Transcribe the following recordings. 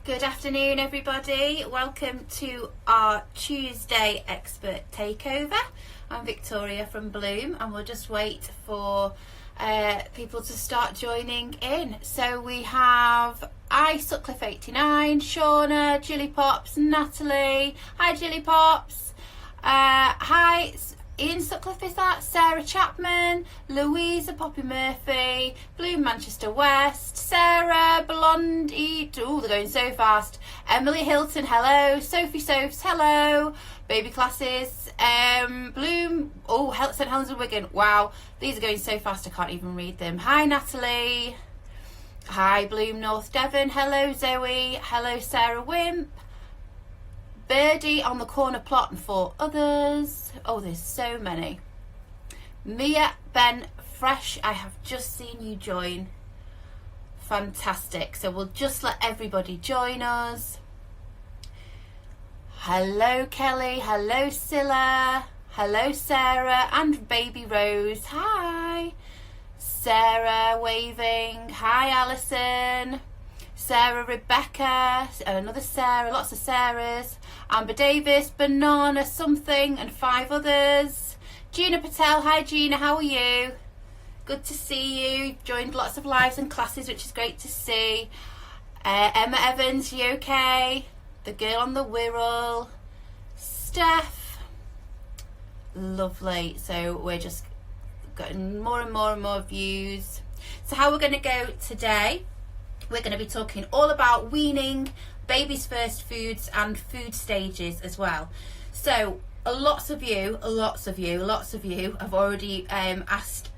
Good afternoon, everybody. Welcome to our Tuesday expert takeover. I'm Victoria from Bloom, and we'll just wait for people to start joining in. So we have Sutcliffe89, Shauna, Jilly Pops, Natalie. Hi, Jilly Pops. Hi, Ian Sutcliffe, is that? Sarah Chapman, Louisa Poppy Murphy, Bloom Manchester West, Sarah Blondie, oh they're going so fast, Emily Hilton, hello, Sophie Soaps, hello, baby classes, Bloom, oh St Helens and Wigan, wow, these are going so fast I can't even read them. Hi Natalie, hi Bloom North Devon, hello Zoe, hello Sarah Wimp, Birdie on the corner plot and 4 others. Oh, there's so many. Mia Ben Fresh, I have just seen you join. Fantastic. So we'll just let everybody join us. Hello Kelly, hello Scylla, hello Sarah and baby Rose. Hi. Sarah waving. Hi Alison. Sarah Rebecca, another Sarah, lots of Sarahs. Amber Davis, Banana something and 5 others. Gina Patel, hi Gina, how are you? Good to see you. You've joined lots of lives and classes, which is great to see. Emma Evans, you okay? The girl on the Wirral. Steph. Lovely. So we're just getting more and more and more views. So how we're going to go today, we're going to be talking all about weaning, baby's first foods and food stages as well. So lots of you have already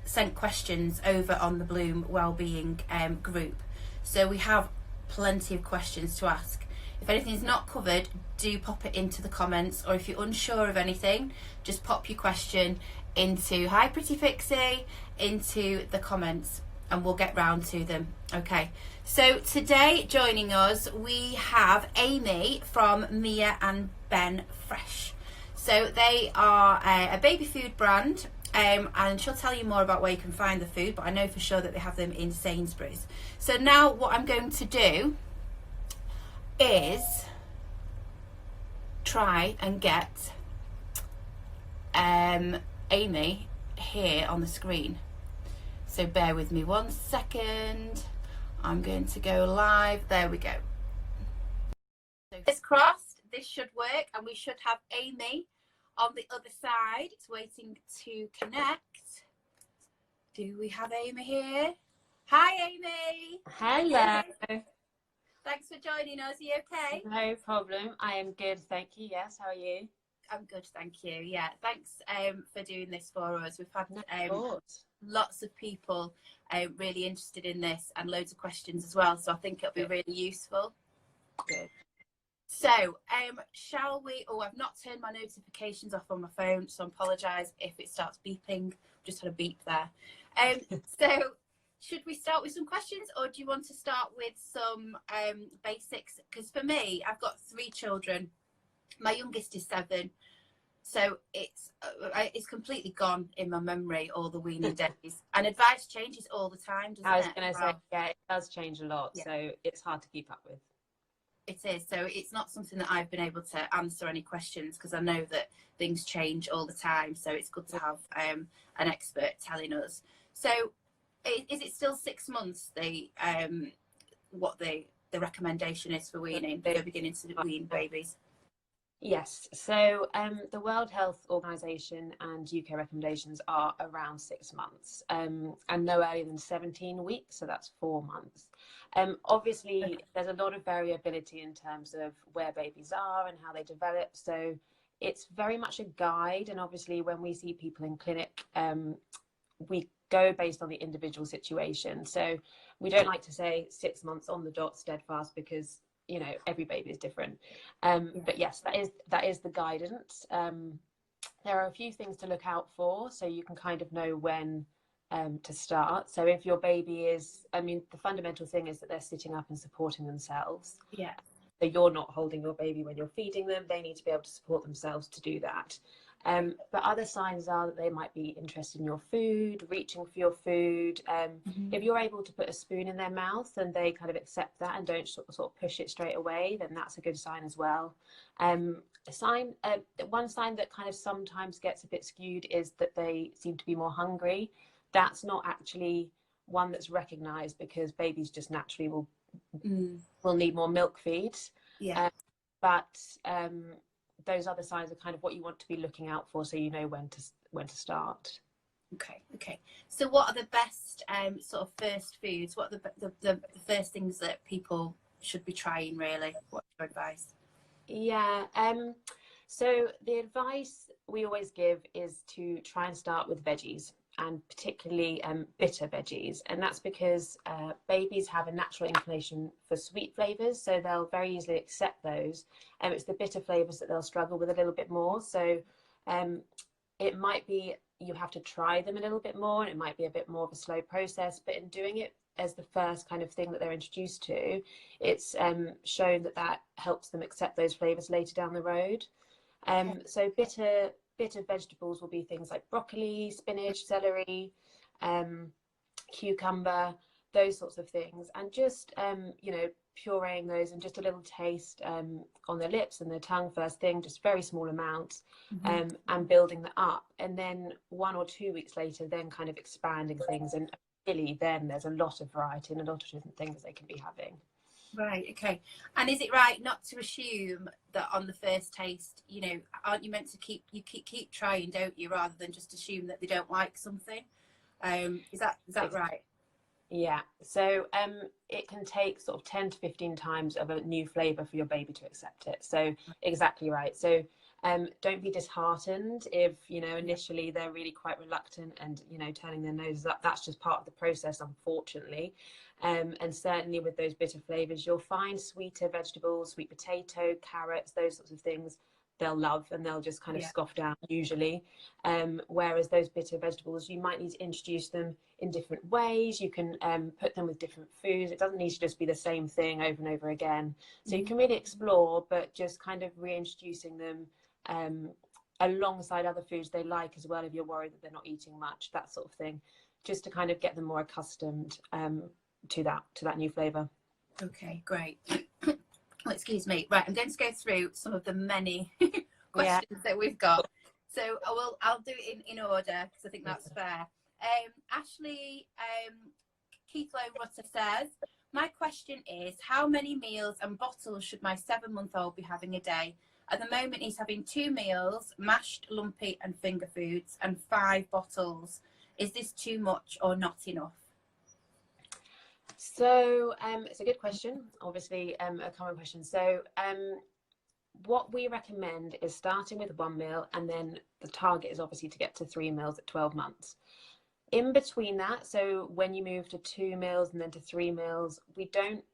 sent questions over on the Bloom Wellbeing group. So we have plenty of questions to ask. If anything's not covered, do pop it into the comments, or if you're unsure of anything, just pop your question into Hi Pretty Pixie into the comments and we'll get round to them. Okay, so today joining us we have Amy from Mia and Ben Fresh. So they are a baby food brand, and she'll tell you more about where you can find the food, but I know for sure that they have them in Sainsbury's. So now what I'm going to do is try and get Amy here on the screen. So bear with me 1 second. I'm going to go live. There we go. So fingers crossed, this should work and we should have Amy on the other side. It's waiting to connect. Do we have Amy here? Hi Amy. Hello. Thanks for joining us. Are you okay? No problem. I am good, thank you. Yes, how are you? I'm good, thank you. Yeah, thanks for doing this for us. We've had lots of people really interested in this and loads of questions as well, so I think it'll be really useful. Good. So shall we, I've not turned my notifications off on my phone, so I apologise if it starts beeping. Just had a beep there. So should we start with some questions, or do you want to start with some basics? Because for me, I've got 3 children. My youngest is 7, so it's completely gone in my memory, all the weaning days. And advice changes all the time, doesn't it? I was going to say, yeah, it does change a lot, so it's hard to keep up with. It is, so it's not something that I've been able to answer any questions, because I know that things change all the time, so it's good to have an expert telling us. So is it still 6 months, what the recommendation is for weaning, for beginning to wean babies? Yes, so the World Health Organization and UK recommendations are around 6 months, and no earlier than 17 weeks, so that's 4 months. Obviously, there's a lot of variability in terms of where babies are and how they develop, so it's very much a guide, and obviously when we see people in clinic, we go based on the individual situation. So we don't like to say 6 months on the dot steadfast, because every baby is different. But yes, that is the guidance. There are a few things to look out for, so you can kind of know when to start. So if your baby is, the fundamental thing is that they're sitting up and supporting themselves. Yeah. So you're not holding your baby when you're feeding them. They need to be able to support themselves to do that. But other signs are that they might be interested in your food, reaching for your food. If you're able to put a spoon in their mouth and they kind of accept that and don't sort of push it straight away, then that's a good sign as well. One sign that kind of sometimes gets a bit skewed is that they seem to be more hungry. That's not actually one that's recognised, because babies just naturally will need more milk feeds. Yeah. But those other signs are kind of what you want to be looking out for, so you know when to start. Okay. So what are the best sort of first foods? What are the first things that people should be trying, really? What's your advice? Yeah. So the advice we always give is to try and start with veggies, and particularly bitter veggies. And that's because babies have a natural inclination for sweet flavours, so they'll very easily accept those. It's the bitter flavours that they'll struggle with a little bit more. So it might be you have to try them a little bit more, and it might be a bit more of a slow process. But in doing it as the first kind of thing that they're introduced to, it's shown that helps them accept those flavours later down the road. So bitter vegetables will be things like broccoli, spinach, celery, cucumber, those sorts of things. And just, pureeing those and just a little taste on their lips and their tongue first thing, just very small amounts, and building that up. And then 1 or 2 weeks later, then kind of expanding things. And really then there's a lot of variety and a lot of different things they can be having. Right, okay. And is it right not to assume that on the first taste, aren't you meant to keep trying, don't you, rather than just assume that they don't like something? Is that right? Yeah. So it can take sort of 10 to 15 times of a new flavour for your baby to accept it. So exactly right. So don't be disheartened if, initially they're really quite reluctant and, turning their noses up. That's just part of the process, unfortunately. And certainly with those bitter flavours, you'll find sweeter vegetables, sweet potato, carrots, those sorts of things they'll love, and they'll just kind of scoff down usually. Whereas those bitter vegetables, you might need to introduce them in different ways. You can put them with different foods. It doesn't need to just be the same thing over and over again. So you can really explore, but just kind of reintroducing them alongside other foods they like as well, if you're worried that they're not eating much, that sort of thing, just to kind of get them more accustomed to that new flavour. Okay, great. Oh, excuse me. Right, I'm going to go through some of the many questions that we've got. So I'll do it in order, because I think that's fair. Ashley Keithlow Rutter says, my question is, how many meals and bottles should my 7-month-old be having a day? At the moment, he's having 2 meals, mashed, lumpy and finger foods, and 5 bottles. Is this too much or not enough? So it's a good question, obviously a common question. So what we recommend is starting with 1 meal, and then the target is obviously to get to 3 meals at 12 months. In between that, so when you move to 2 meals and then to 3 meals, we don't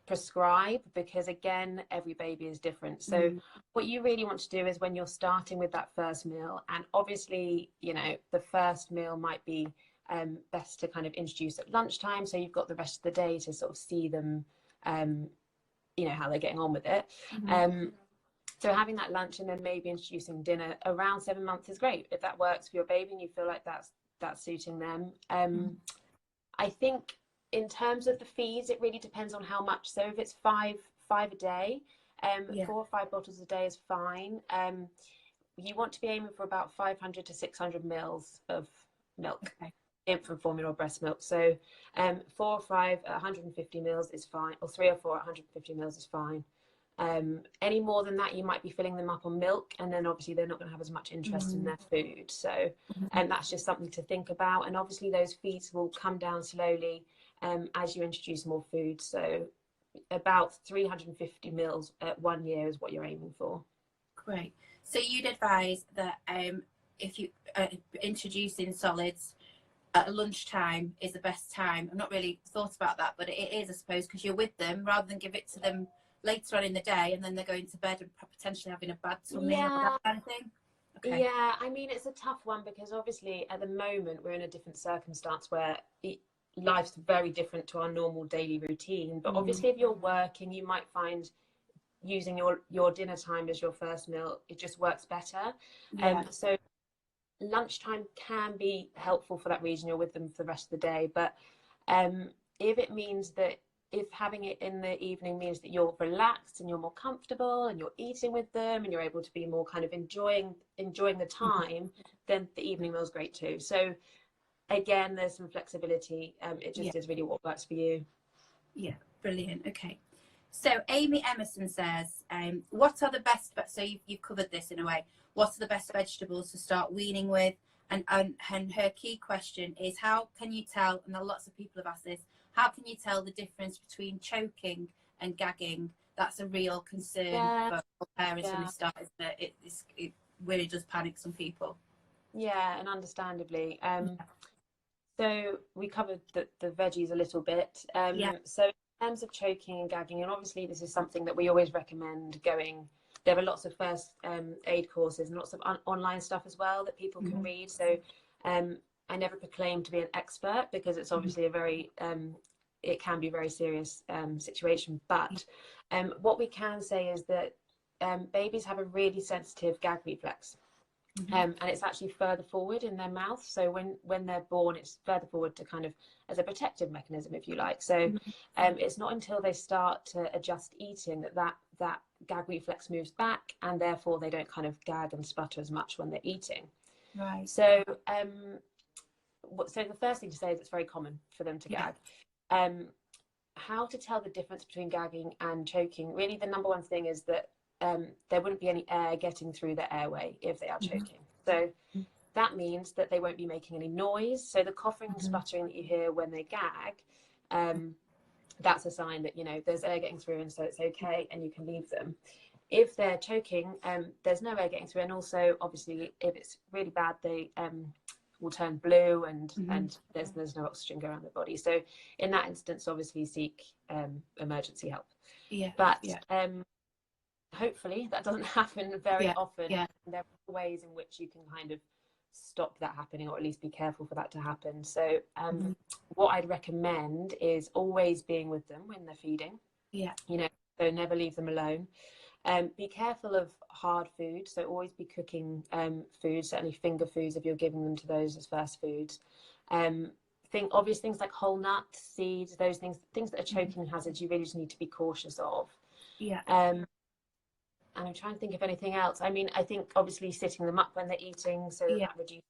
prescribe, because again, every baby is different. So what you really want to do is, when you're starting with that first meal, and obviously, the first meal might be best to kind of introduce at lunchtime, so you've got the rest of the day to sort of see them, how they're getting on with it. So having that lunch and then maybe introducing dinner around 7 months is great. If that works for your baby and you feel like that's suiting them. I think in terms of the feeds, it really depends on how much. So if it's five a day, 4 or 5 bottles a day is fine. You want to be aiming for about 500 to 600 mils of milk. Infant formula or breast milk. So 4 or 5 at 150 mils is fine, or 3 or 4 at 150 mils is fine. Any more than that, you might be filling them up on milk, and then obviously they're not going to have as much interest in their food. So that's just something to think about. And obviously those feeds will come down slowly as you introduce more food. So about 350 mils at 1 year is what you're aiming for. Great. So you'd advise that if you introducing solids at lunchtime is the best time. I've not really thought about that, but it is, I suppose, because you're with them, rather than give it to them later on in the day and then they're going to bed and potentially having a bad tummy or that kind of thing. Yeah, I mean, it's a tough one, because obviously at the moment we're in a different circumstance where life's very different to our normal daily routine. But obviously if you're working, you might find using your dinner time as your first meal, it just works better. Yeah. So lunchtime can be helpful for that reason. You're with them for the rest of the day, but if it means that, if having it in the evening means that you're relaxed and you're more comfortable and you're eating with them and you're able to be more kind of enjoying the time, then the evening meal is great too. So again, there's some flexibility. It just is really what works for you. Yeah, brilliant. Okay. So Amy Emerson says, what are the best, so you've covered this in a way, what are the best vegetables to start weaning with? And her key question is, how can you tell, and lots of people have asked this, how can you tell the difference between choking and gagging? That's a real concern for parents when they start, isn't it? It really does panic some people. Yeah, and understandably. So we covered the veggies a little bit. So in terms of choking and gagging, and obviously this is something that we always recommend going. There are lots of first aid courses and lots of online stuff as well that people can read. So I never proclaim to be an expert, because it's obviously a very, it can be a very serious situation. But what we can say is that babies have a really sensitive gag reflex. And it's actually further forward in their mouth. So when they're born, it's further forward to kind of as a protective mechanism, if you like. So it's not until they start to adjust eating that gag reflex moves back, and therefore they don't kind of gag and sputter as much when they're eating. Right. So so the first thing to say is it's very common for them to gag. How to tell the difference between gagging and choking? Really, the number one thing is that there wouldn't be any air getting through the airway if they are choking. So that means that they won't be making any noise. So the coughing and sputtering that you hear when they gag, that's a sign that, you know, there's air getting through, and so it's okay and you can leave them. If they're choking, there's no air getting through, and also obviously if it's really bad, they will turn blue, and there's no oxygen going around the body. So in that instance, obviously seek emergency help. But hopefully that doesn't happen very often. There are ways in which you can kind of stop that happening, or at least be careful for that to happen. So what I'd recommend is always being with them when they're feeding. You know, so never leave them alone. Be careful of hard food, so always be cooking food, certainly finger foods if you're giving them to those as first foods. Obvious things like whole nuts, seeds, those things that are choking hazards, you really just need to be cautious of. And I'm trying to think of anything else. I mean, I think obviously sitting them up when they're eating, so that reduces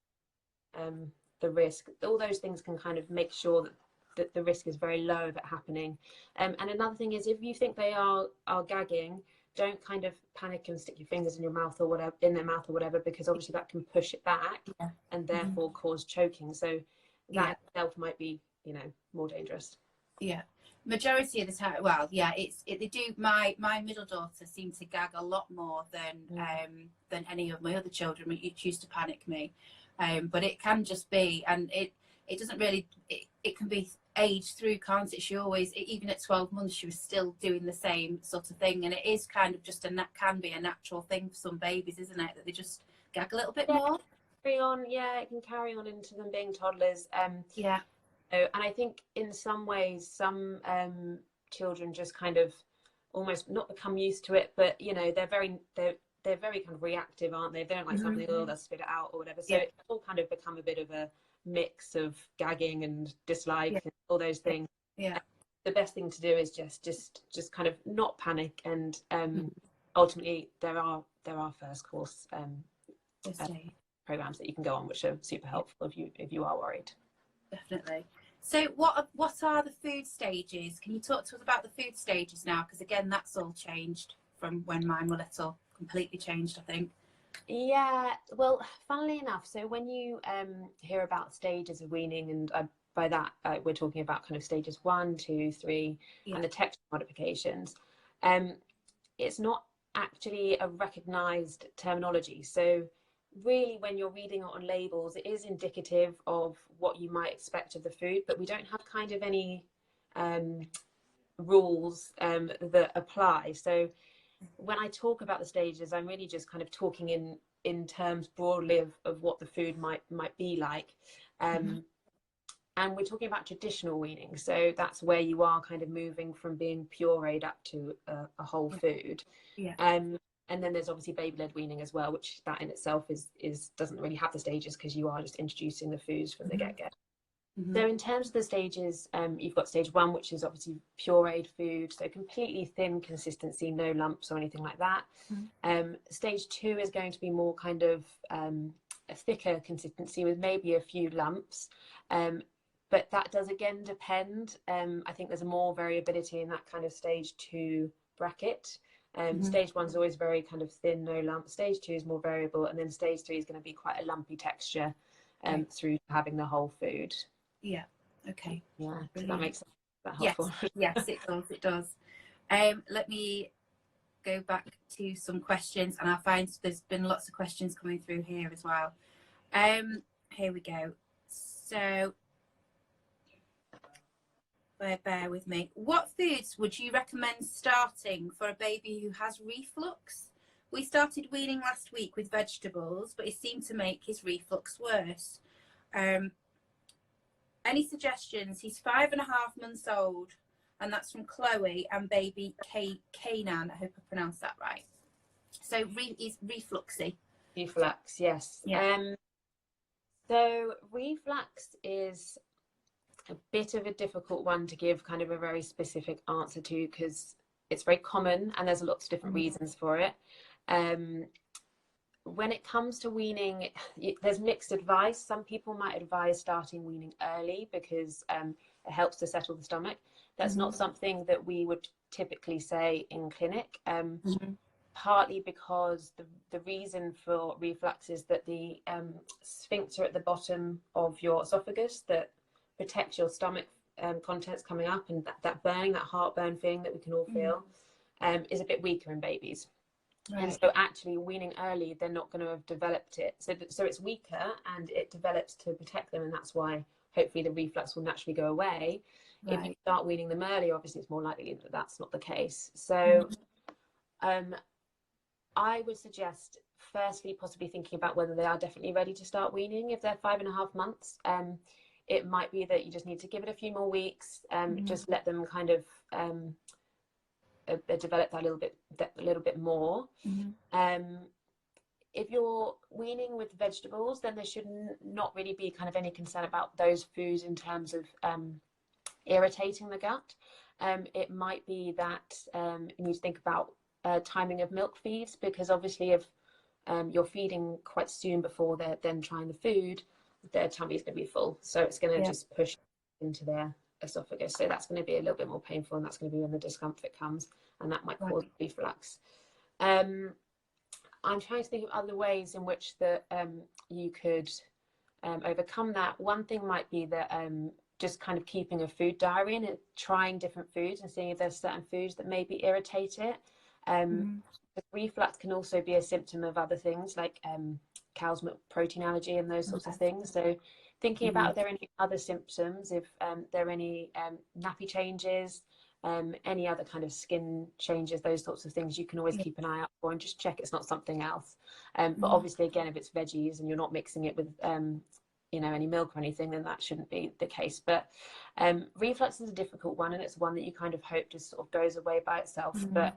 the risk. All those things can kind of make sure that the risk is very low of it happening. And another thing is, if you think they are gagging, don't kind of panic and stick your fingers in your mouth or whatever, in their mouth or whatever, because obviously that can push it back and therefore cause choking. So that itself might be, you know, more dangerous. Majority of the time, well, they do. My middle daughter seemed to gag a lot more than any of my other children. It used to panic me, but it can just be, and it doesn't really. It can be aged through, can't it? She always, even at 12 months, she was still doing the same sort of thing, and it is kind of just can be a natural thing for some babies, isn't it? That they just gag a little bit more. It can carry on into them being toddlers. And I think in some ways, some children just kind of almost not become used to it, but you know, they're very kind of reactive, aren't they? If they don't like something, they'll spit it out or whatever. So it's all kind of become a bit of a mix of gagging and dislike and all those things. The best thing to do is just kind of not panic, and ultimately there are first course programs that you can go on, which are super helpful if you are worried. Definitely. So what are the food stages? Can you talk to us about the food stages now? Because again, that's all changed from when mine were little. Completely changed, I think. Yeah, well, funnily enough, so when you hear about stages of weaning, and by that we're talking about kind of stages 1, 2, 3, and the texture modifications, it's not actually a recognised terminology. So really, when you're reading it on labels, it is indicative of what you might expect of the food, but we don't have kind of any rules that apply. So when I talk about the stages, I'm really just kind of talking in terms broadly of what the food might be like. And we're talking about traditional weaning. So that's where you are kind of moving from being pureed up to a whole food. Yeah. And then there's obviously baby-led weaning as well, which that in itself is doesn't really have the stages because you are just introducing the foods from the get-go. So in terms of the stages, you've got stage 1, which is obviously pureed food, so completely thin consistency, no lumps or anything like that. Stage 2 is going to be more kind of a thicker consistency with maybe a few lumps. But that does again depend. I think there's more variability in that kind of stage 2 bracket. Stage 1 is always very kind of thin, no lump. Stage 2 is more variable, and then stage 3 is going to be quite a lumpy texture through having the whole food. Yeah. Okay. Yeah. Does that make sense? Is that Yes. helpful? Yes, it does. It does. Let me go back to some questions, and I'll find there's been lots of questions coming through here as well. Here we go. So bear with me. What foods would you recommend starting for a baby who has reflux? We started weaning last week with vegetables, but it seemed to make his reflux worse. Any suggestions? He's 5.5 months old, and that's from Chloe and baby Kanan. I hope I pronounced that right. So he's refluxy. Reflux, yes. Yeah. So reflux is a bit of a difficult one to give kind of a very specific answer to, because it's very common and there's lots of different reasons for it. When it comes to weaning, there's mixed advice. Some people might advise starting weaning early because it helps to settle the stomach. That's not something that we would typically say in clinic, partly because the reason for reflux is that the sphincter at the bottom of your esophagus that protects your stomach contents coming up, and that burning, that heartburn feeling that we can all feel, is a bit weaker in babies. Right. And so actually weaning early, they're not going to have developed it. So it's weaker and it develops to protect them. And that's why hopefully the reflux will naturally go away. Right. If you start weaning them early, obviously it's more likely that that's not the case. So I would suggest firstly possibly thinking about whether they are definitely ready to start weaning. If they're 5.5 months, it might be that you just need to give it a few more weeks, just let them kind of develop that a little bit more. If you're weaning with vegetables, then there should not really be kind of any concern about those foods in terms of irritating the gut. It might be that you need to think about timing of milk feeds, because obviously if you're feeding quite soon before they're then trying the food, their tummy is going to be full, so it's going to just push into their esophagus, so that's going to be a little bit more painful, and that's going to be when the discomfort comes, and that might cause reflux. I'm trying to think of other ways in which that you could overcome that. One thing might be that just kind of keeping a food diary and trying different foods and seeing if there's certain foods that maybe irritate it. The reflux can also be a symptom of other things like cow's milk protein allergy and those sorts of things. So thinking about if there are any other symptoms, if there are any nappy changes, any other kind of skin changes, those sorts of things, you can always keep an eye out for and just check it's not something else. But obviously, again, if it's veggies and you're not mixing it with any milk or anything, then that shouldn't be the case. But reflux is a difficult one, and it's one that you kind of hope just sort of goes away by itself. But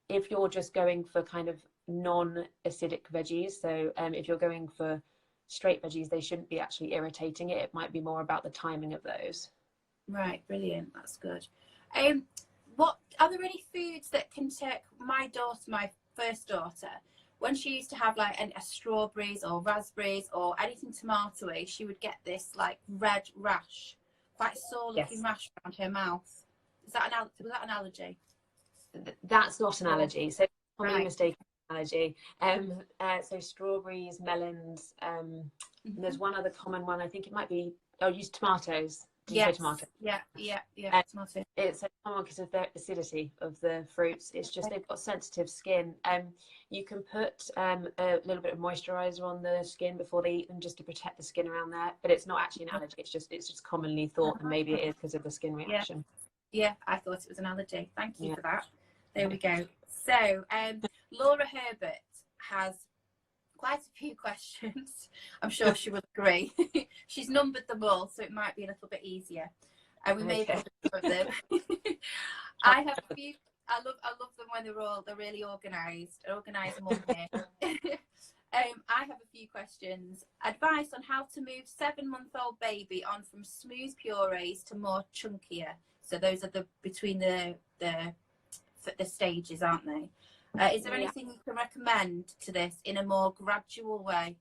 if you're just going for kind of non-acidic veggies, so if you're going for straight veggies, they shouldn't be actually irritating it. It might be more about the timing of those. Right, brilliant. That's good. What are there any foods that can take my first daughter, when she used to have like a strawberries or raspberries or anything tomatoey, she would get this like red rash, quite sore looking rash around her mouth. Was that an allergy? That's not an allergy. So common mistake allergy. So strawberries, melons. There's one other common one. I think it might be. Use tomatoes. Yes. Tomato. Yeah. Tomato. It's a common because of the acidity of the fruits. It's just they've got sensitive skin. You can put a little bit of moisturizer on the skin before they eat them, just to protect the skin around there. But it's not actually an allergy. It's just commonly thought, and maybe it is because of the skin reaction. Yeah, I thought it was an allergy. Thank you for that. There we go. So Laura Herbert has quite a few questions. I'm sure she would agree. She's numbered them all, so it might be a little bit easier. And we may have some of them. I have a few. I love them when they're really organised. Organised mum here. I have a few questions. Advice on how to move 7-month-old baby on from smooth purees to more chunkier. So those are between the stages, aren't they? Is there anything you can recommend to this in a more gradual way?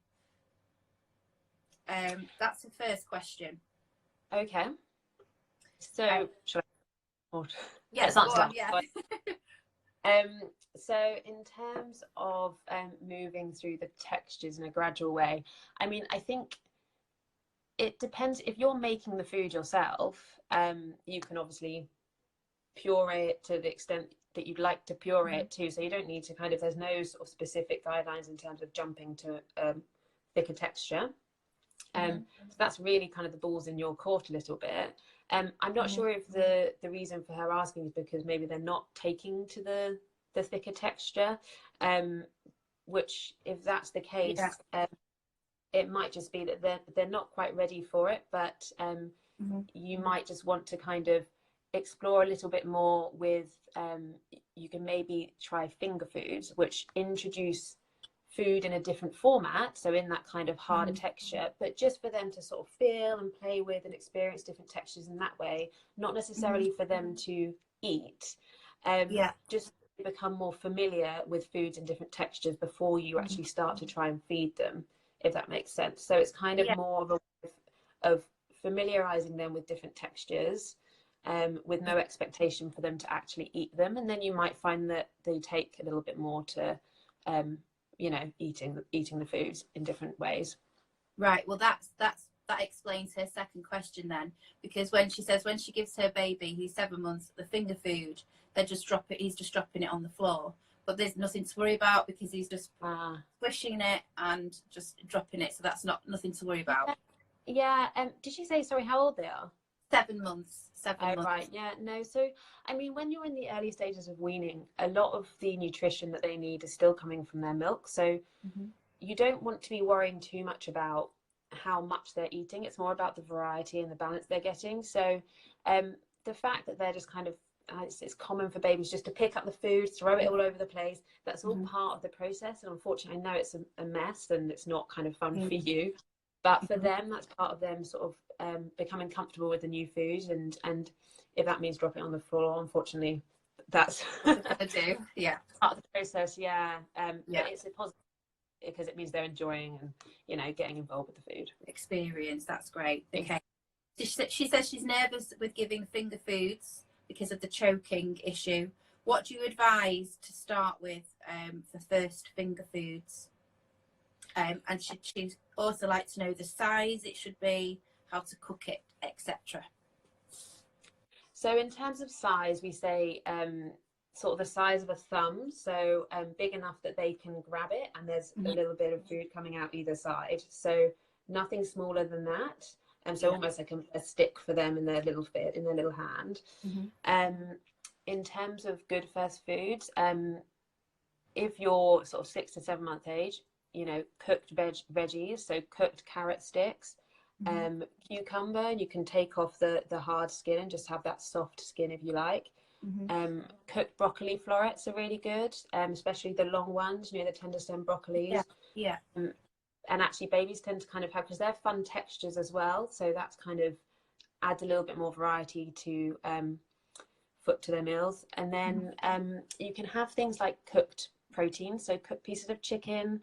That's the first question. Okay. So, shall I? Yes, go on, yeah. So in terms of moving through the textures in a gradual way, I mean, I think it depends. If you're making the food yourself, you can obviously puree it to the extent that you'd like to puree it too. So you don't need to there's no sort of specific guidelines in terms of jumping to thicker texture. So that's really kind of the ball's in your court a little bit. I'm not sure if the reason for her asking is because maybe they're not taking to the thicker texture, which if that's the case, it might just be that they're not quite ready for it, but you might just want to kind of explore a little bit more with, you can maybe try finger foods, which introduce food in a different format, so in that kind of harder texture, but just for them to sort of feel and play with and experience different textures in that way, not necessarily for them to eat. Just become more familiar with foods and different textures before you actually start to try and feed them, if that makes sense. So it's kind of more of a way of familiarizing them with different textures, with no expectation for them to actually eat them, and then you might find that they take a little bit more to eating the foods in different ways. Right. Well, that explains her second question then, because when she gives her baby who's 7 months the finger food, he's just dropping it on the floor, but there's nothing to worry about because he's just squishing it and just dropping it, so that's nothing to worry about. Did she say, sorry, how old they are? 7 months. 7 months. Right. Yeah. No. So, I mean, when you're in the early stages of weaning, a lot of the nutrition that they need is still coming from their milk. So you don't want to be worrying too much about how much they're eating. It's more about the variety and the balance they're getting. So the fact that they're just kind of, it's common for babies just to pick up the food, throw it all over the place. That's all part of the process. And unfortunately, I know it's a mess and it's not kind of fun for you. But for them, that's part of them sort of becoming comfortable with the new food, and if that means dropping it on the floor, unfortunately, that's part of the process. But it's a positive because it means they're enjoying and getting involved with the food experience. That's great. Okay. She says she's nervous with giving finger foods because of the choking issue. What do you advise to start with for first finger foods? And she'd also like to know the size it should be, how to cook it, etc. So in terms of size, we say sort of the size of a thumb, so big enough that they can grab it and there's a little bit of food coming out either side. So nothing smaller than that. So almost like a stick for them in their little hand. In terms of good first foods, if you're sort of 6 to 7 month age, cooked veggies, so cooked carrot sticks, cucumber, and you can take off the hard skin and just have that soft skin if you like. Cooked broccoli florets are really good, especially the long ones, the tender stem broccolis. And actually babies tend to kind of have, because they're fun textures as well, so that's kind of adds a little bit more variety to their meals. And then you can have things like cooked protein, so cooked pieces of chicken,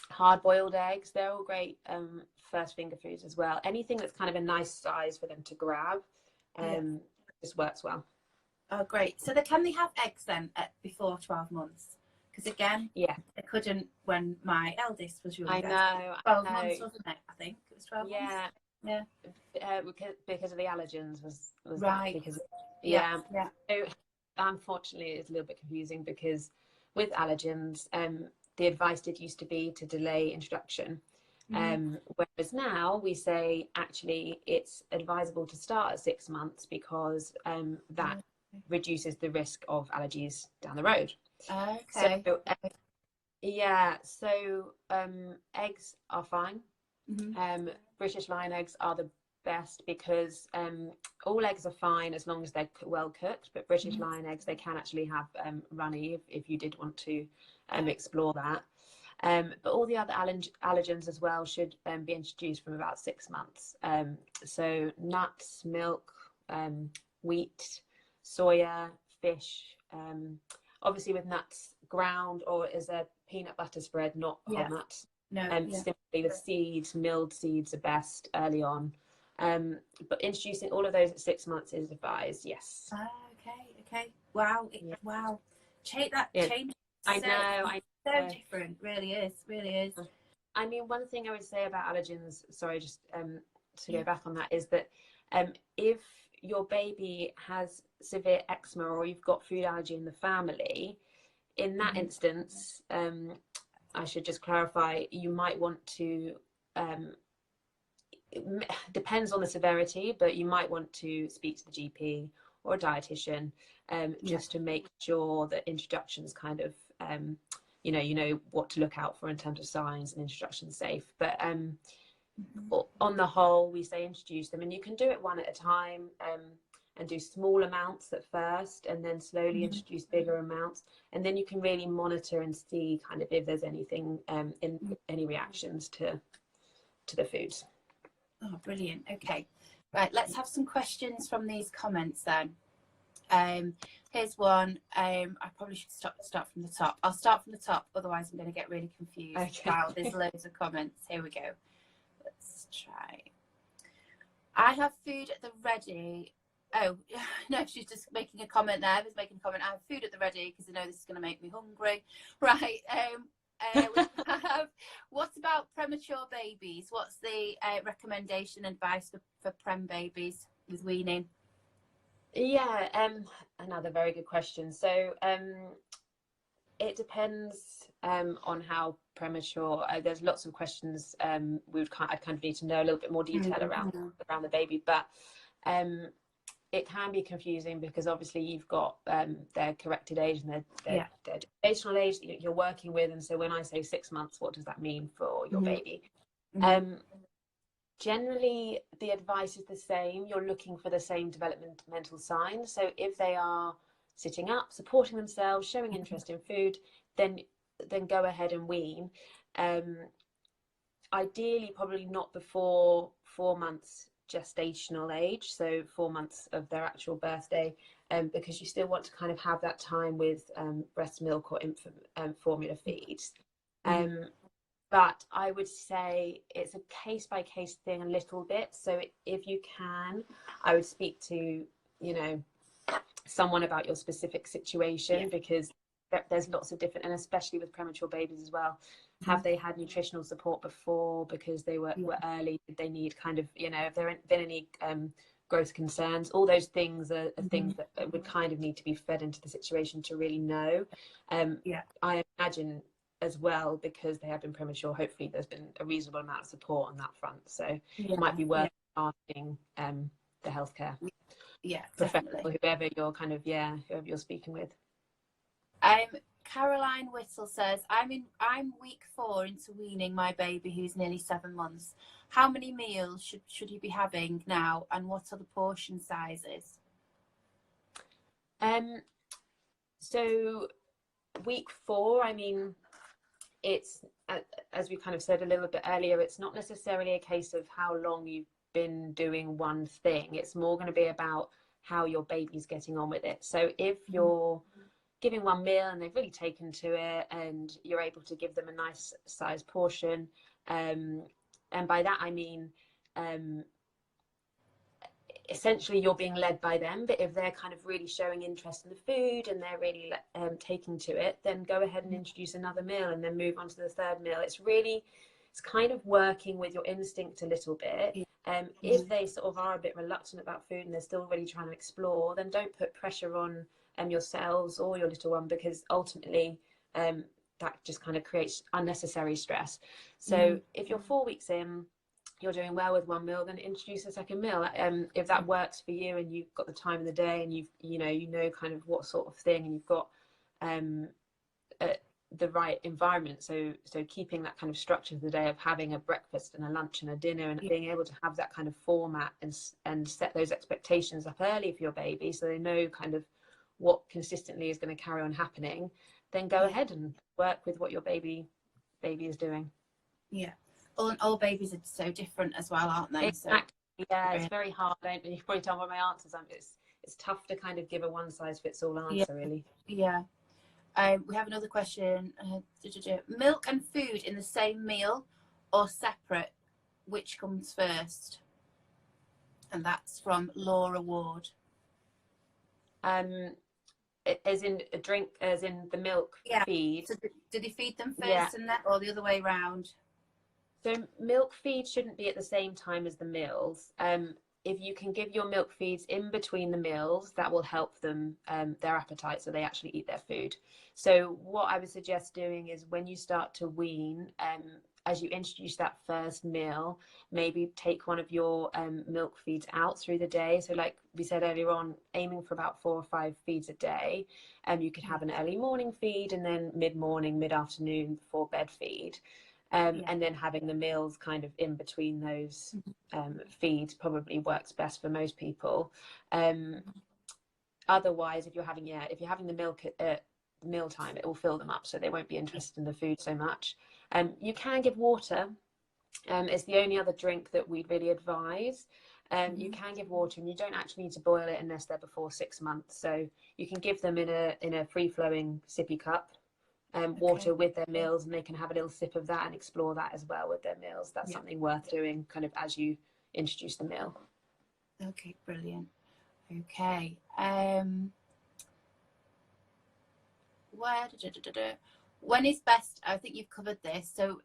hard-boiled eggs. They're all great first finger foods as well. Anything that's kind of a nice size for them to grab just works well. Oh, great. So can they have eggs then before 12 months? Because again, I couldn't when my eldest was younger. I know. 12 months, wasn't it? I think it was 12 months. Yeah. Because of the allergens was right. Because So unfortunately, it's a little bit confusing because with allergens, the advice used to be to delay introduction. Whereas now we say actually it's advisable to start at 6 months because that reduces the risk of allergies down the road. Okay. So Yeah, so eggs are fine. Hmm. British line eggs are the best because all eggs are fine as long as they're well cooked, but British Hmm. line eggs, they can actually have runny if you did want to explore that. But all the other allergens as well should be introduced from about 6 months. So nuts, milk, wheat, soya, fish. Obviously with nuts ground or as a peanut butter spread, not whole Yeah. nuts. No. Yeah. Simply with seeds, milled seeds are best early on. But introducing all of those at 6 months is advised, yes. Ah, okay. Okay. Wow. Yeah. Wow. That Yeah. change I so know, I so know. different. Really is. Really is. I mean, one thing I would say about allergens, sorry, just to Yeah. go back on that, is that if your baby has severe eczema or you've got food allergy in the family, in that Hmm. instance, I should just clarify, you might want to, it depends on the severity, but you might want to speak to the GP or a dietitian Yeah. just to make sure that introductions kind of, you know what to look out for in terms of signs and introductions safe. But Hmm. on the whole, we say introduce them, and you can do it one at a time and do small amounts at first, and then slowly Hmm. introduce bigger amounts, and then you can really monitor and see kind of if there's anything in any reactions to the foods. Oh, brilliant. Okay. Right. Let's have some questions from these comments then. Here's one. I probably should start from the top. I'll start from the top, otherwise I'm going to get really confused. Okay. Wow, there's loads of comments. Here we go. Let's try. I have food at the ready. Oh, no, she's just making a comment there. She's making a comment. I have food at the ready because I know this is going to make me hungry. Right. We have, what about premature babies? What's the recommendation advice for prem babies with weaning? Yeah, another very good question. So it depends on how premature. There's lots of questions. I'd kind of need to know a little bit more detail around the baby, but it can be confusing because obviously you've got their corrected age and their gestational age that you're working with, and so when I say 6 months, what does that mean for your baby? Generally, the advice is the same. You're looking for the same developmental signs. So if they are sitting up, supporting themselves, showing interest in food, then go ahead and wean. Ideally, probably not before 4 months gestational age, so 4 months of their actual birthday, because you still want to kind of have that time with breast milk or infant formula feeds. But I would say it's a case by case thing a little bit. So if you can, I would speak to, someone about your specific situation, because there's lots of different, and especially with premature babies as well. Have they had nutritional support before because they were early? Did they need kind of, if there have been any growth concerns? All those things are things that would kind of need to be fed into the situation to really know. I imagine as well, because they have been premature, hopefully there's been a reasonable amount of support on that front. So it might be worth asking the healthcare professional, whoever you're whoever you're speaking with. Caroline Whittle says, I'm week 4 into weaning my baby who's nearly 7 months. How many meals should you be having now, and what are the portion sizes? So week 4, I mean, it's as we kind of said a little bit earlier, it's not necessarily a case of how long you've been doing one thing. It's more going to be about how your baby's getting on with it. So if you're giving one meal and they've really taken to it and you're able to give them a nice size portion, and by that I mean essentially you're being led by them, but if they're kind of really showing interest in the food and they're really taking to it, then go ahead and introduce another meal and then move on to the third meal. It's kind of working with your instinct a little bit. If they sort of are a bit reluctant about food and they're still really trying to explore, then don't put pressure on yourselves or your little one, because ultimately that just kind of creates unnecessary stress. So if you're 4 weeks in, you're doing well with one meal, then introduce a second meal. If that works for you and you've got the time of the day and you know kind of what sort of thing, and you've got the right environment. So keeping that kind of structure of the day of having a breakfast and a lunch and a dinner, and being able to have that kind of format and set those expectations up early for your baby, so they know kind of what consistently is going to carry on happening, then go ahead and work with what your baby is doing. Yeah. All babies are so different as well, aren't they? Exactly. So, yeah, it's very hard. You can probably tell by my answers. It's tough to kind of give a one size fits all answer, really. Yeah. We have another question. Milk and food in the same meal or separate? Which comes first? And that's from Laura Ward. As in a drink, as in the milk feed. So do they feed them first and that, or the other way around? So milk feed shouldn't be at the same time as the meals. If you can give your milk feeds in between the meals, that will help them, their appetite, so they actually eat their food. So what I would suggest doing is when you start to wean, as you introduce that first meal, maybe take one of your milk feeds out through the day. So like we said earlier on, aiming for about 4 or 5 feeds a day. You could have an early morning feed, and then mid-morning, mid-afternoon before bed feed. And then having the meals kind of in between those feeds probably works best for most people. Otherwise, if you're having the milk at mealtime, it will fill them up, so they won't be interested in the food so much. You can give water. It's the only other drink that we'd really advise. You can give water, and you don't actually need to boil it unless they're before 6 months. So you can give them in a free-flowing sippy cup. Water with their meals, and they can have a little sip of that and explore that as well with their meals. That's something worth doing kind of as you introduce the meal. Okay, brilliant. Okay. When is best? I think you've covered this. So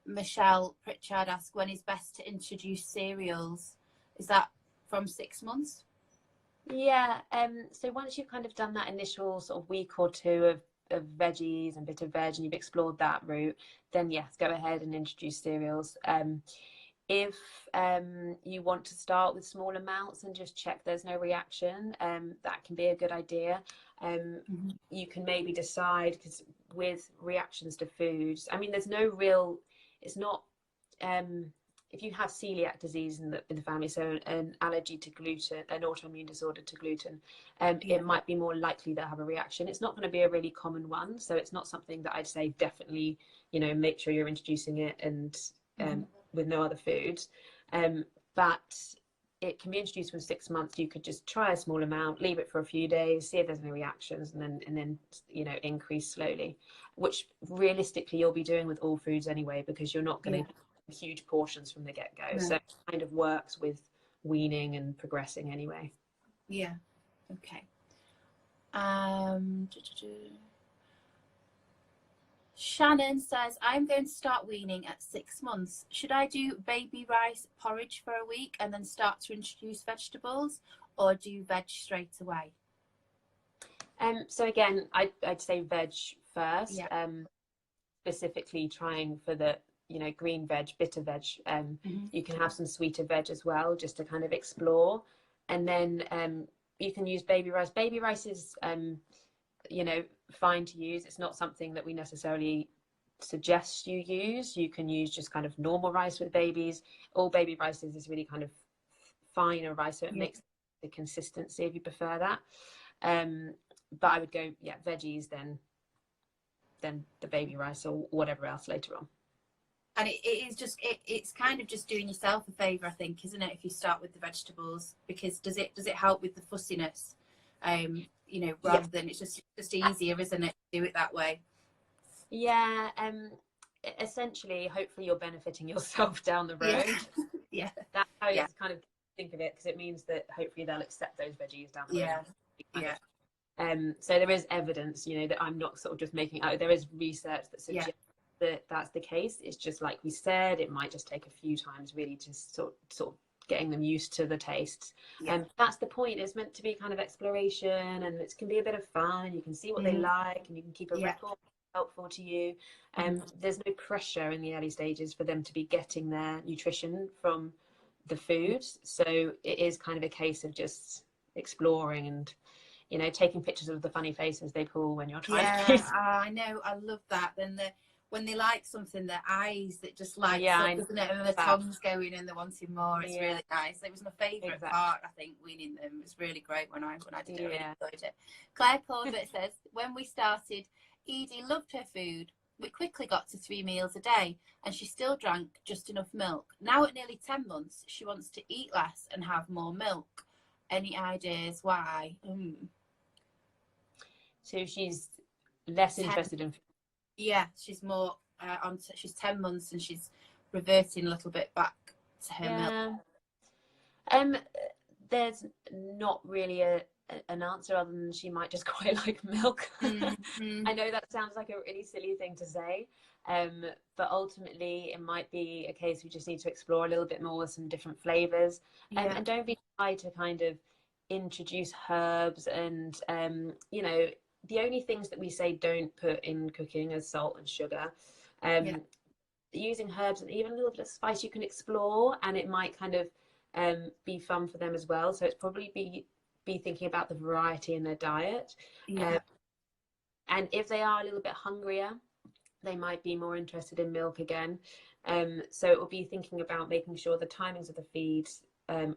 Michelle Pritchard asked, when is best to introduce cereals? Is that from 6 months? Yeah. So once you've kind of done that initial sort of week or two of veggies and bit of veg, and you've explored that route, then yes, go ahead and introduce cereals. If you want to start with small amounts and just check there's no reaction, that can be a good idea. You can maybe decide, because with reactions to foods, I mean, there's no real, it's not, if you have celiac disease in the family, so an allergy to gluten, an autoimmune disorder to gluten, it might be more likely they'll have a reaction. It's not going to be a really common one, so it's not something that I'd say definitely, make sure you're introducing it and with no other foods. But it can be introduced from 6 months. You could just try a small amount, leave it for a few days, see if there's any reactions, and then increase slowly, which realistically you'll be doing with all foods anyway, because you're not going to huge portions from the get-go. So it kind of works with weaning and progressing anyway. Yeah. Okay. Shannon says, I'm going to start weaning at 6 months. Should I do baby rice porridge for a week and then start to introduce vegetables, or do veg straight away? So again, I'd say veg first. Specifically trying for the green veg, bitter veg. You can have some sweeter veg as well, just to kind of explore. And then you can use baby rice. Baby rice is fine to use. It's not something that we necessarily suggest you use. You can use just kind of normal rice with babies. All baby rice is really kind of finer rice, so it makes the consistency if you prefer that. But I would go veggies, then the baby rice, or whatever else later on. And it's kind of just doing yourself a favour, I think, isn't it, if you start with the vegetables? Because does it help with the fussiness? Rather than, it's just easier, isn't it, to do it that way? Yeah. Essentially, hopefully you're benefiting yourself down the road. That's how you kind of think of it, because it means that hopefully they'll accept those veggies down the road. So there is evidence, that I'm not sort of just making out. There is research that suggests that that's the case. It's just like we said, it might just take a few times really to sort of getting them used to the tastes. And that's the point. It's meant to be kind of exploration, and it can be a bit of fun. You can see what they like, and you can keep a record helpful to you. There's no pressure in the early stages for them to be getting their nutrition from the food. So it is kind of a case of just exploring and you know, taking pictures of the funny faces they pull when you're trying to Yeah, I know. I love that. Then when they like something, their eyes that just lights yeah, up, I know doesn't it? And the that. tongue's going and they're wanting more. It's Yeah, really nice. It was my favourite exactly. part, I think, weaning them. It was really great when I did it. I really Yeah. enjoyed it. Claire Corbett says, when we started, Edie loved her food. We quickly got to 3 meals a day and she still drank just enough milk. Now at nearly 10 months, she wants to eat less and have more milk. Any ideas why? So she's less 10. interested in. Yeah, she's more she's 10 months and she's reverting a little bit back to her milk. Yeah. There's not really an answer other than she might just quite like milk. Mm-hmm. I know that sounds like a really silly thing to say, but ultimately it might be a case we just need to explore a little bit more with some different flavors, Yeah. and don't be shy to kind of introduce herbs and you know, the only things that we say don't put in cooking is salt and sugar. Yeah. Using herbs and even a little bit of spice you can explore, and it might kind of be fun for them as well. So it's probably be thinking about the variety in their diet. Yeah. And if they are a little bit hungrier, they might be more interested in milk again. So it will be thinking about making sure the timings of the feeds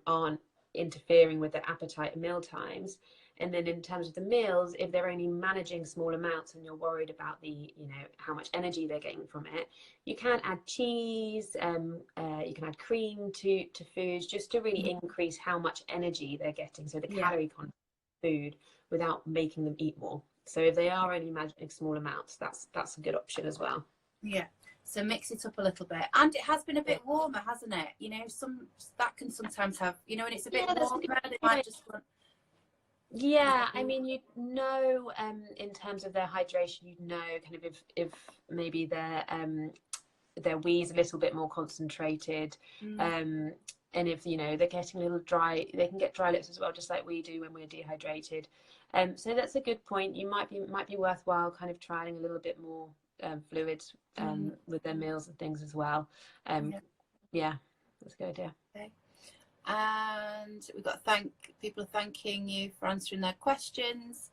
aren't interfering with their appetite at meal times. And then in terms of the meals, if they're only managing small amounts and you're worried about the, you know, how much energy they're getting from it, you can add cheese, you can add cream to foods just to really increase how much energy they're getting. So the calorie content of food without making them eat more. So if they are only managing small amounts, that's a good option as well. Yeah. So mix it up a little bit. And it has been a bit warmer, hasn't it? You know, that can sometimes have, you know, when it's a bit warmer, they might just want. Yeah, I mean, you know, in terms of their hydration, you know, kind of if maybe their wee's a little bit more concentrated, and if you know they're getting a little dry, they can get dry lips as well, just like we do when we're dehydrated. So that's a good point. You might be worthwhile kind of trying a little bit more fluids with their meals and things as well. Yeah, that's a good idea. Okay. And we've got people are thanking you for answering their questions.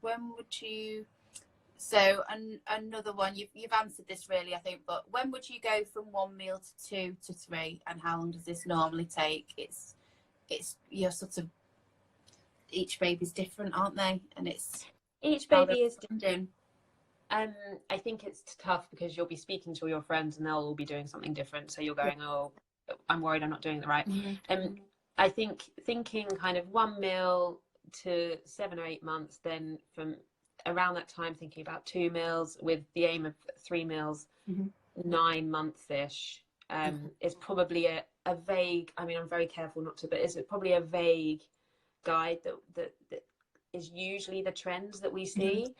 When would you? So another one, you've answered this really, I think, but when would you go from 1 meal to 2 to 3, and how long does this normally take? It's you're sort of, each baby's different, aren't they? And it's each baby is different. I think it's tough because you'll be speaking to all your friends and they'll all be doing something different. So you're going, oh, I'm worried I'm not doing it right. I think thinking kind of 1 meal to 7 or 8 months, then from around that time thinking about 2 meals with the aim of 3 meals, 9 months-ish, is probably a vague, I mean, I'm very careful not to, but it's probably a vague guide that is usually the trends that we see.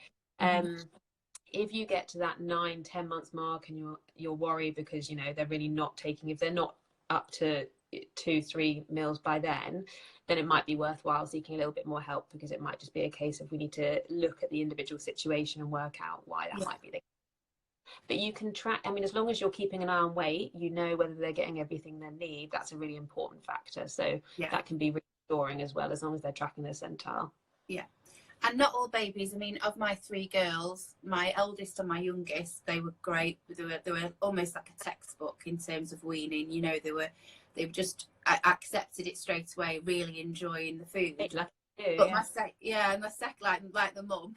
If you get to that 9-10 months mark and you're worried because, you know, they're really not taking, if they're not up to 2-3 meals by then it might be worthwhile seeking a little bit more help, because it might just be a case of we need to look at the individual situation and work out why that might be the case. But you can track, I mean, as long as you're keeping an eye on weight, you know whether they're getting everything they need. That's a really important factor. So that can be reassuring as well, as long as they're tracking their centile. Yeah. And not all babies, I mean, of my 3 girls, my eldest and my youngest, they were great. They were almost like a textbook in terms of weaning. You know, they just accepted it straight away, really enjoying the food. But my second, like the mum.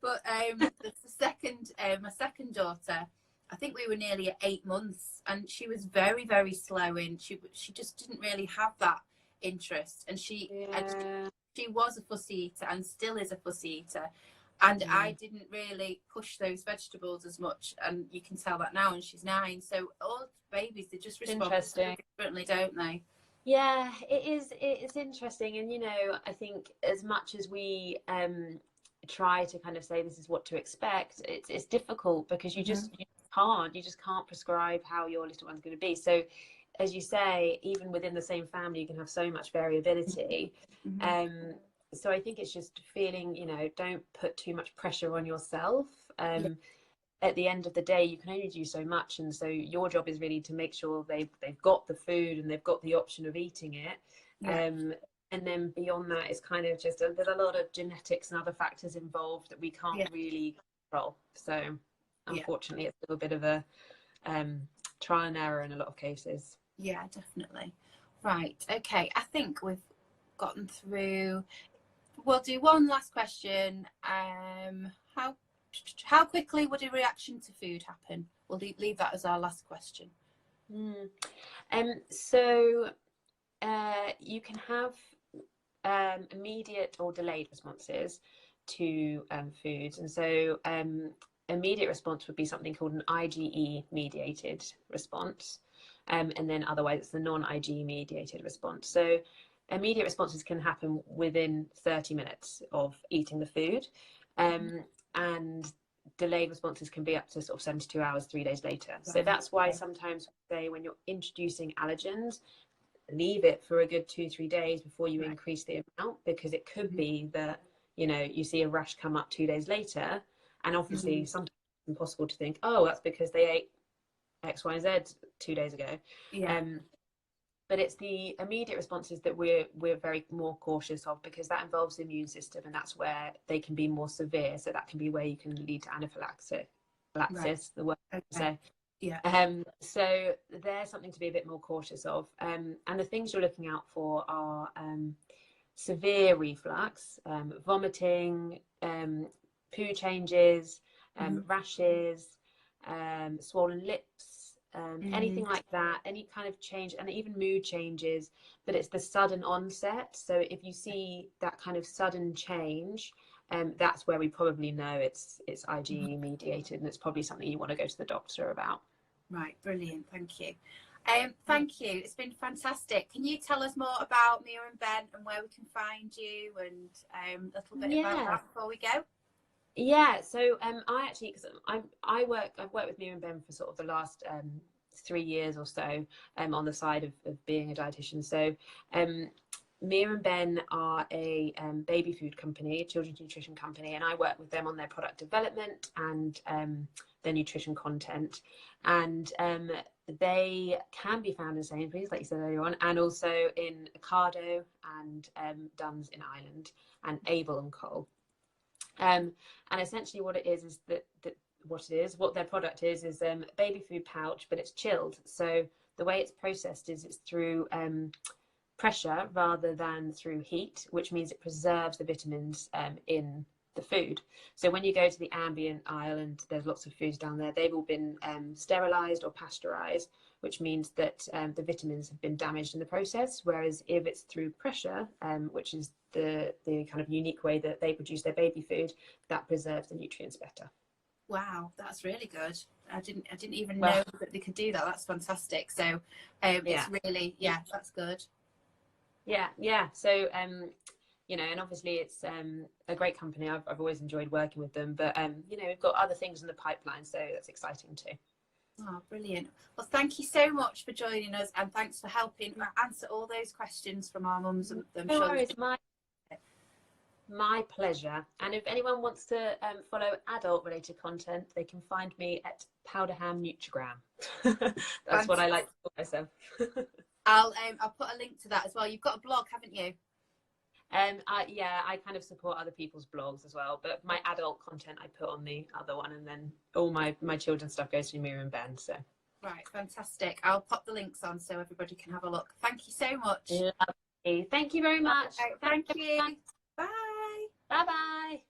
But my second daughter, I think we were nearly at 8 months, and she was very, very slow in. She just didn't really have that interest, and she was a fussy eater and still is a fussy eater, and I didn't really push those vegetables as much, and you can tell that now, and she's 9. So all babies, they just respond differently, don't they? Yeah, it's interesting. And you know, I think as much as we try to kind of say this is what to expect, it's difficult because you just can't prescribe how your little one's going to be. So as you say, even within the same family, you can have so much variability. So I think it's just feeling, you know, don't put too much pressure on yourself. at the end of the day, you can only do so much, and so your job is really to make sure they've got the food and they've got the option of eating it. Yeah. And then beyond that, it's kind of just there's a lot of genetics and other factors involved that we can't really control. So unfortunately, it's a little bit of a trial and error in a lot of cases. Yeah, definitely. Right. Okay. I think we've gotten through. We'll do one last question. How quickly would a reaction to food happen? We'll leave that as our last question. So you can have immediate or delayed responses to foods, and so immediate response would be something called an IgE mediated response, and then otherwise it's the non-IgE mediated response. So immediate responses can happen within 30 minutes of eating the food, and delayed responses can be up to sort of 72 hours, 3 days later. So that's why sometimes we say when you're introducing allergens, leave it for a good 2-3 days before you increase the amount, because it could be that, you know, you see a rash come up 2 days later, and obviously sometimes it's impossible to think, oh, that's because they ate X, Y, and Z 2 days ago. But it's the immediate responses that we're very more cautious of, because that involves the immune system, and that's where they can be more severe. So that can be where you can lead to anaphylaxis, the word to say. So there's something to be a bit more cautious of. And the things you're looking out for are severe reflux, vomiting, poo changes, rashes, swollen lips, anything like that, any kind of change, and even mood changes, but it's the sudden onset. So if you see that kind of sudden change, that's where we probably know it's IgE mediated, and it's probably something you want to go to the doctor about. Right, brilliant, thank you. Thank you, it's been fantastic. Can you tell us more about Mia and Ben and where we can find you, and a little bit about that before we go? Yeah, so I actually, because I've worked with Mia and Ben for sort of the last 3 years or so, on the side of being a dietitian. So Mia and Ben are a baby food company, a children's nutrition company, and I work with them on their product development and their nutrition content. And they can be found in Sainsbury's, like you said earlier on, and also in Ocado and Duns in Ireland, and Able and Cole. And essentially what it is what their product is baby food pouch, but it's chilled. So the way it's processed is it's through pressure rather than through heat, which means it preserves the vitamins in the food. So when you go to the ambient aisle, and there's lots of foods down there, they've all been sterilized or pasteurized, which means that the vitamins have been damaged in the process. Whereas if it's through pressure, which is the kind of unique way that they produce their baby food, that preserves the nutrients better. Wow, that's really good. I didn't even know that they could do that. That's fantastic. So it's really, that's good. So you know, and obviously it's a great company. I've always enjoyed working with them, but you know, we've got other things in the pipeline, so that's exciting too. Oh, brilliant. Well, thank you so much for joining us, and thanks for helping answer all those questions from our mums and them. No worries, my pleasure. And if anyone wants to follow adult related content, they can find me at Powderham Nutrigram. That's what I like to call myself. I'll put a link to that as well. You've got a blog, haven't you? I kind of support other people's blogs as well, but my adult content I put on the other one, and then all my children's stuff goes to Mia and Ben. So right, fantastic. I'll pop the links on so everybody can have a look. Thank you so much. Lovely. Thank you very much. Thank you. Bye. Bye bye.